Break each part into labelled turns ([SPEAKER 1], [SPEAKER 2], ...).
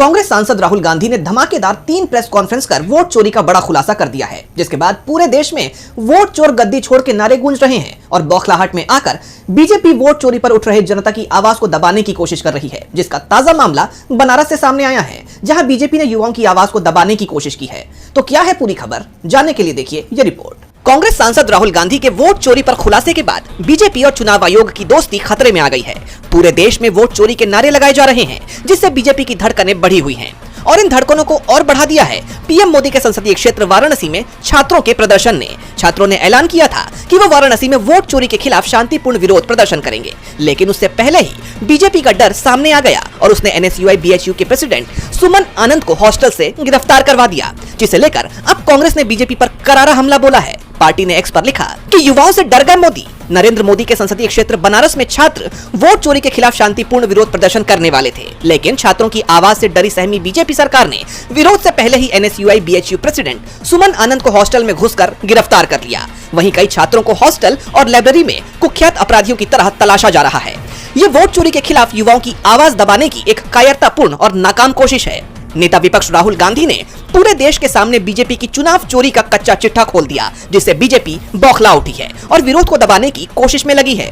[SPEAKER 1] कांग्रेस सांसद राहुल गांधी ने धमाकेदार 3 प्रेस कॉन्फ्रेंस कर वोट चोरी का बड़ा खुलासा कर दिया है, जिसके बाद पूरे देश में वोट चोर गद्दी छोड़ के नारे गूंज रहे हैं और बौखलाहट में आकर बीजेपी वोट चोरी पर उठ रहे जनता की आवाज को दबाने की कोशिश कर रही है, जिसका ताजा मामला बनारस से सामने आया है, जहां बीजेपी ने युवाओं की आवाज को दबाने की कोशिश की है। तो क्या है पूरी खबर, जानने के लिए देखिए ये रिपोर्ट। कांग्रेस सांसद राहुल गांधी के वोट चोरी पर खुलासे के बाद बीजेपी और चुनाव आयोग की दोस्ती खतरे में आ गई है। पूरे देश में वोट चोरी के नारे लगाए जा रहे हैं, जिससे बीजेपी की धड़कनें बढ़ी हुई हैं और इन धड़कनों को और बढ़ा दिया है पीएम मोदी के संसदीय क्षेत्र वाराणसी में छात्रों के प्रदर्शन ने। छात्रों ने ऐलान किया था कि वो वाराणसी में वोट चोरी के खिलाफ शांतिपूर्ण विरोध प्रदर्शन करेंगे, लेकिन उससे पहले ही बीजेपी का डर सामने आ गया और उसने एनएसयूआई बीएचयू के प्रेसिडेंट सुमन आनंद को हॉस्टल से गिरफ्तार करवा दिया, जिसे लेकर अब कांग्रेस ने बीजेपी पर करारा हमला बोला है। पार्टी ने एक्स पर लिखा कि युवाओं से डर गए मोदी। नरेंद्र मोदी के संसदीय क्षेत्र बनारस में छात्र वोट चोरी के खिलाफ शांतिपूर्ण विरोध प्रदर्शन करने वाले थे, लेकिन छात्रों की आवाज से डरी सहमी बीजेपी सरकार ने विरोध से पहले ही एनएसयूआई बीएचयू प्रेसिडेंट सुमन आनंद को हॉस्टल में घुसकर गिरफ्तार कर लिया। वहीं कई छात्रों को हॉस्टल और लाइब्रेरी में कुख्यात अपराधियों की तरह तलाशा जा रहा है। ये वोट चोरी के खिलाफ युवाओं की आवाज दबाने की एक कायरतापूर्ण और नाकाम कोशिश है। नेता विपक्ष राहुल गांधी ने पूरे देश के सामने बीजेपी की चुनाव चोरी का कच्चा चिट्ठा खोल दिया, जिससे बीजेपी बौखला उठी है और विरोध को दबाने की कोशिश में लगी है।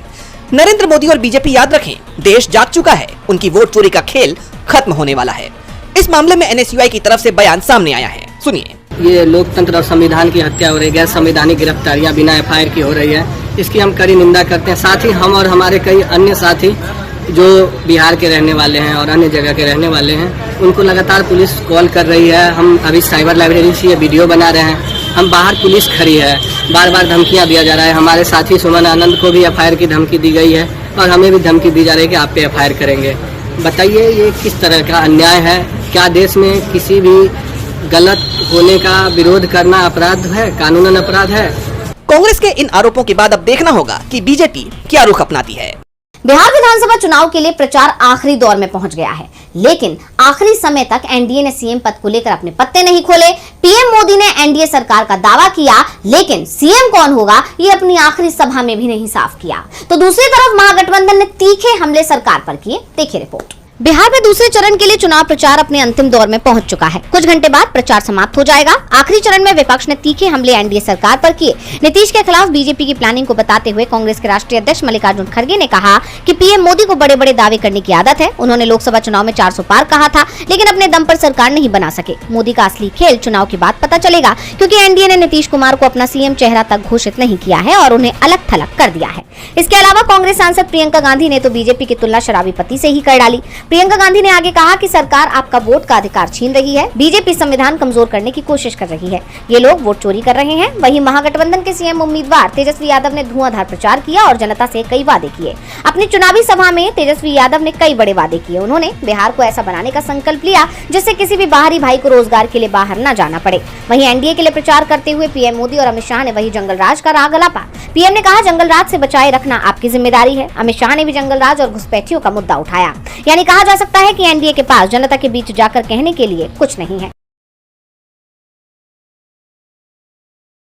[SPEAKER 1] नरेंद्र मोदी और बीजेपी याद रखें, देश जाग चुका है, उनकी वोट चोरी का खेल खत्म होने वाला है। इस मामले में एनएसयूआई की तरफ से बयान सामने आया है, सुनिए।
[SPEAKER 2] ये लोकतंत्र और संविधान की हत्या हो रही है, संवैधानिक गिरफ्तारियां बिना एफआईआर की हो रही है, इसकी हम कड़ी निंदा करते हैं। साथ ही हम और हमारे कई अन्य साथी जो बिहार के रहने वाले हैं और अन्य जगह के रहने वाले हैं, उनको लगातार पुलिस कॉल कर रही है। हम अभी साइबर लाइब्रेरी से ये वीडियो बना रहे हैं, हम बाहर पुलिस खड़ी है, बार बार धमकियां दिया जा रहा है। हमारे साथी सुमन आनंद को भी एफआईआर की धमकी दी गई है और हमें भी धमकी दी जा रही है कि आप पे एफआईआर करेंगे। बताइए ये किस तरह का अन्याय है? क्या देश में किसी भी गलत होने का विरोध करना अपराध है, कानूनन अपराध है?
[SPEAKER 1] कांग्रेस के इन आरोपों के बाद अब देखना होगा कि बीजेपी क्या रुख अपनाती है।
[SPEAKER 3] बिहार विधानसभा चुनाव के लिए प्रचार आखिरी दौर में पहुंच गया है, लेकिन आखिरी समय तक एनडीए ने सीएम पद को लेकर अपने पत्ते नहीं खोले। पीएम मोदी ने एनडीए सरकार का दावा किया, लेकिन सीएम कौन होगा ये अपनी आखिरी सभा में भी नहीं साफ किया। तो दूसरी तरफ महागठबंधन ने तीखे हमले सरकार पर किए। देखिए रिपोर्ट। बिहार में दूसरे चरण के लिए चुनाव प्रचार अपने अंतिम दौर में पहुंच चुका है। कुछ घंटे बाद प्रचार समाप्त हो जाएगा। आखिरी चरण में विपक्ष ने तीखे हमले एनडीए सरकार पर किए। नीतीश के खिलाफ बीजेपी की प्लानिंग को बताते हुए कांग्रेस के राष्ट्रीय अध्यक्ष मल्लिकार्जुन खड़गे ने कहा कि पीएम मोदी को बड़े बड़े दावे करने की आदत है। उन्होंने लोकसभा चुनाव में 400 पार कहा था, लेकिन अपने दम पर सरकार नहीं बना सके। मोदी का असली खेल चुनाव के बाद पता चलेगा, क्योंकि एनडीए ने नीतीश कुमार को अपना सीएम चेहरा तक घोषित नहीं किया है और उन्हें अलग थलग कर दिया है। इसके अलावा कांग्रेस सांसद प्रियंका गांधी ने तो बीजेपी की तुलना शराबी पति से ही कर डाली। प्रियंका गांधी ने आगे कहा कि सरकार आपका वोट का अधिकार छीन रही है, बीजेपी संविधान कमजोर करने की कोशिश कर रही है, ये लोग वोट चोरी कर रहे हैं। वहीं महागठबंधन के सीएम उम्मीदवार तेजस्वी यादव ने धुआंधार प्रचार किया और जनता से कई वादे किए। अपनी चुनावी सभा में तेजस्वी यादव ने कई बड़े वादे किए। उन्होंने बिहार को ऐसा बनाने का संकल्प लिया जिससे किसी भी बाहरी भाई को रोजगार के लिए बाहर न जाना पड़े। वहीं एनडीए के लिए प्रचार करते हुए पीएम मोदी और अमित शाह ने वही जंगल राज का राग अलापा। पीएम ने कहा, जंगल राज से बचाए रखना आपकी जिम्मेदारी है। अमित शाह ने भी जंगल राज और घुसपैठियों का मुद्दा उठाया। यानी कहा जा सकता है कि एनडीए के पास जनता के बीच जाकर कहने के लिए कुछ नहीं है।